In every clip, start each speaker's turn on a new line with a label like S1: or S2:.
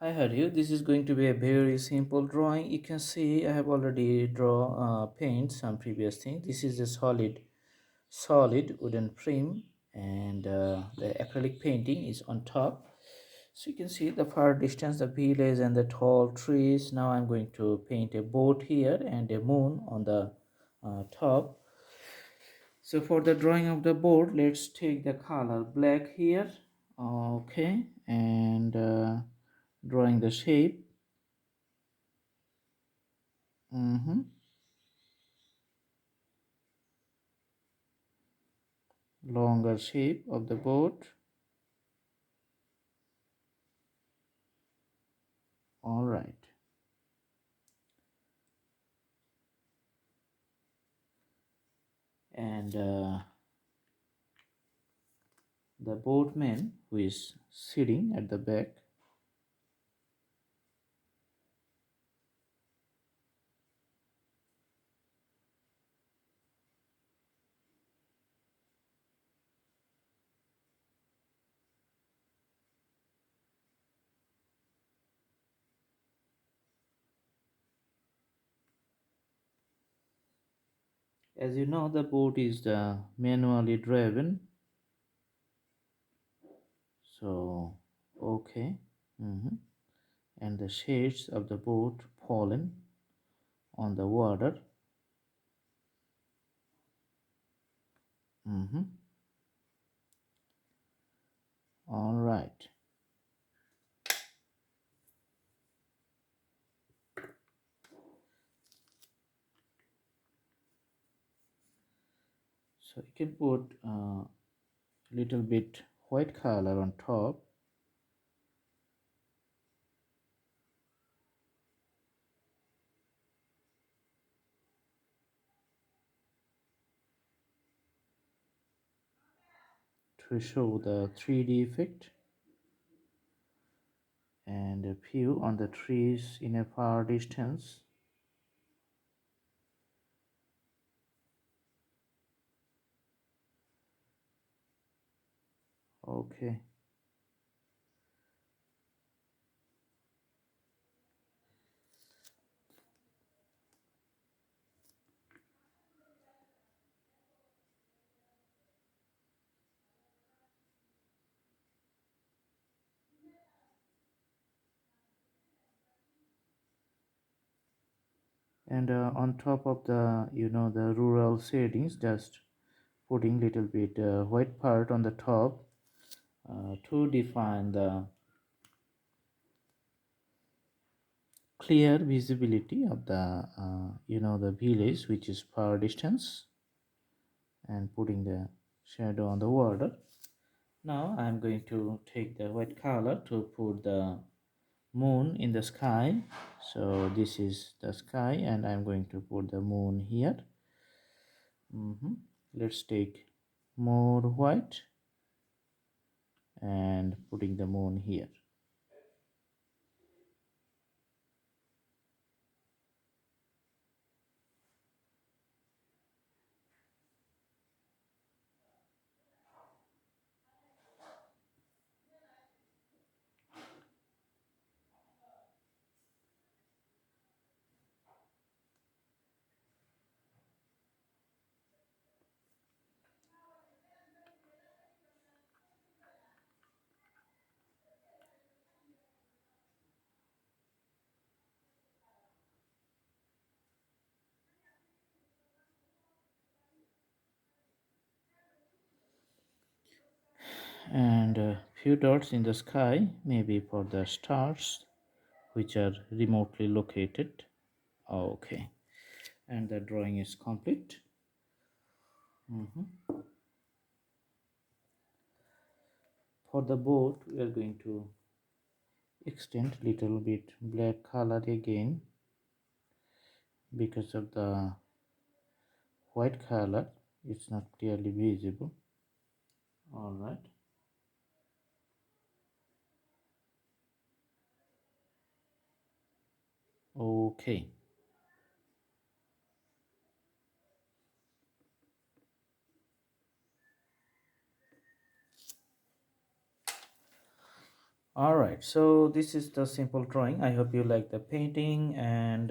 S1: Hi Harry, this is going to be a very simple drawing. You can see I have already paint some previous thing. This is a solid wooden frame, and the acrylic painting is on top. So you can see the far distance, the village and the tall trees. Now I'm going to paint a boat here and a moon on the top. So for the drawing of the board, let's take the color black here. Okay, and drawing the shape. Longer shape of the boat. All right, and the boatman who is sitting at the back. As you know, the boat is manually driven. So okay. And the shades of the boat fallen on the water. All right. So you can put a little bit white color on top. To show the 3D effect, and a few on the trees in a far distance. Okay. And on top of the rural shadings, just putting little bit white part on the top to define the clear visibility of the village which is far distance, and putting the shadow on the water. Now I'm going to take the white color to put the moon in the sky. So this is the sky, and I'm going to put the moon here. Let's take more white and putting the moon here. And a few dots in the sky, maybe for the stars which are remotely located. Okay, and the drawing is complete. For the boat, we are going to extend little bit black color again, because of the white color it's not clearly visible. All right. Okay. All right, so this is the simple drawing. I hope you like the painting, and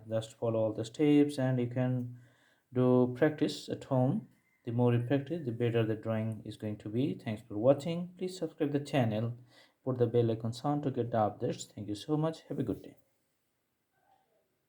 S1: just follow all the steps, and you can do practice at home. The more you practice, the better the drawing is going to be. Thanks for watching. Please subscribe the channel, put the bell icon on to get the updates. Thank you so much. Have a good day.